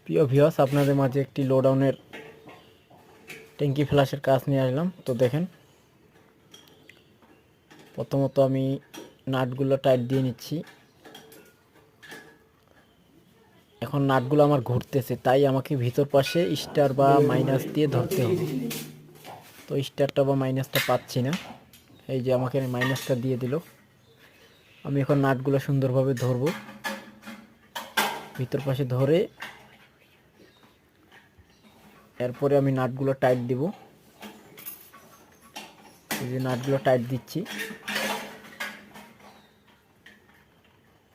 প্রিয় ভিউয়ার্স, আপনাদের মাঝে একটি লোডাউনের ট্যাঙ্কি ফ্ল্যাশের কাজ নিয়ে আসলাম। তো দেখেন, প্রথমত আমি নাটগুলো টাইট দিয়ে নিচ্ছি। এখন নাটগুলো আমার ঘুরতেছে, তাই আমাকে ভিতর পাশে স্টার বা মাইনাস দিয়ে ধরতে হবে। তো স্টারটা বা মাইনাসটা পাচ্ছি না, এই যে আমাকে মাইনাসটা দিয়ে দিল। আমি এখন নাটগুলো সুন্দরভাবে ধরবো, ভিতর পাশে ধরে এরপরে আমি নাটগুলো টাইট দিব। এই যে নাটগুলো টাইট দিচ্ছি,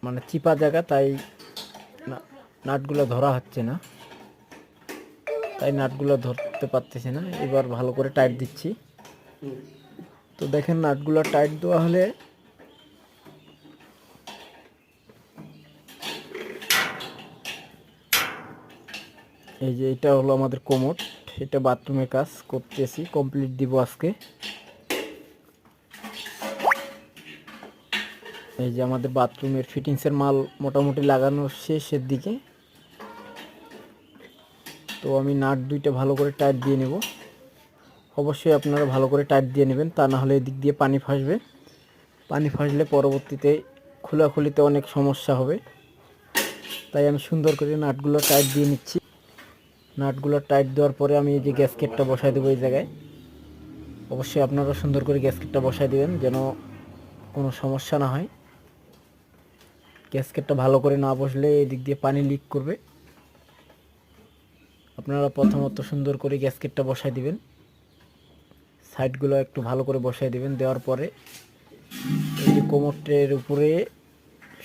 মানে চিপা জায়গা, তাই নাটগুলো ধরা হচ্ছে না, তাই নাটগুলো ধরতে পারতেছি না। এবার ভালো করে টাইট দিচ্ছি। তো দেখেন, নাটগুলো টাইট দেওয়া হলে এই যে এটা হলো আমাদের কোমোড, এটা বাথরুমের কাজ করতেছি, কমপ্লিট দিব আজকে। এই যে আমাদের বাথরুমের ফিটিংসের মাল মোটামুটি লাগানো শেষের দিকে। তো আমি নাট দুইটা ভালো করে টাইট দিয়ে নেব। অবশ্যই আপনারা ভালো করে টাইট দিয়ে নেবেন, তা না হলে এদিক দিয়ে পানি ফাসবে। পানি ফাসলে পরবর্তীতে খোলাখুলিতে অনেক সমস্যা হবে। তাই আমি সুন্দর করে নাটগুলো টাইট দিয়ে নিচ্ছি। নাটগুলো টাইট দেওয়ার পরে আমি এই যে গ্যাসকেটটা বসাই দেবো এই জায়গায়। অবশ্যই আপনারা সুন্দর করে গ্যাসকেটটা বসাই দেবেন, যেন কোনো সমস্যা না হয়। গ্যাসকেটটা ভালো করে না বসলে এদিক দিয়ে পানি লিক করবে। আপনারা প্রথমত সুন্দর করে গ্যাসকেটটা বসাই দিবেন, সাইডগুলো একটু ভালো করে বসাই দিবেন। দেওয়ার পরে এই যে কোমরের উপরে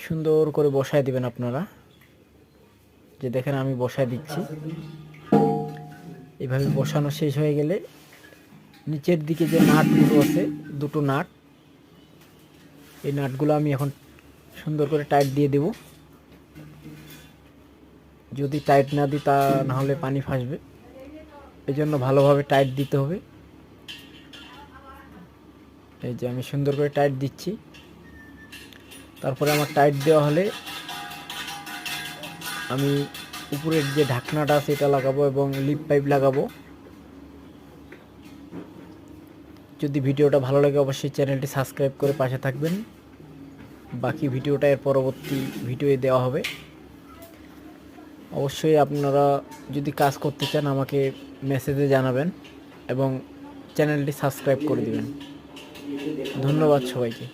সুন্দর করে বসাই দিবেন আপনারা, যে দেখেন আমি বসাই দিচ্ছি। এইভাবে বসানো শেষ হয়ে গেলে নিচের দিকে যে নাটগুলো আছে, দুটো নাট, এই নাটগুলো আমি এখন সুন্দর করে টাইট দিয়ে দেব। যদি টাইট না দিই তা না হলে পানি ফাসবে, এই জন্য ভালোভাবে টাইট দিতে হবে। এই যে আমি সুন্দর করে টাইট দিচ্ছি। তারপরে আমার টাইট দেওয়া হলে আমি উপরের যে ঢাকনাটা আছে এটা লাগাবো এবং লিপ পাইপ লাগাবো। যদি ভিডিওটা ভালো লাগে অবশ্যই চ্যানেলটি সাবস্ক্রাইব করে পাশে থাকবেন। বাকি ভিডিওটা এর পরবর্তী ভিডিওয়ে দেওয়া হবে। অবশ্যই আপনারা যদি কাজ করতে চান আমাকে মেসেজে জানাবেন এবং চ্যানেলটি সাবস্ক্রাইব করে দিবেন। ধন্যবাদ সবাইকে।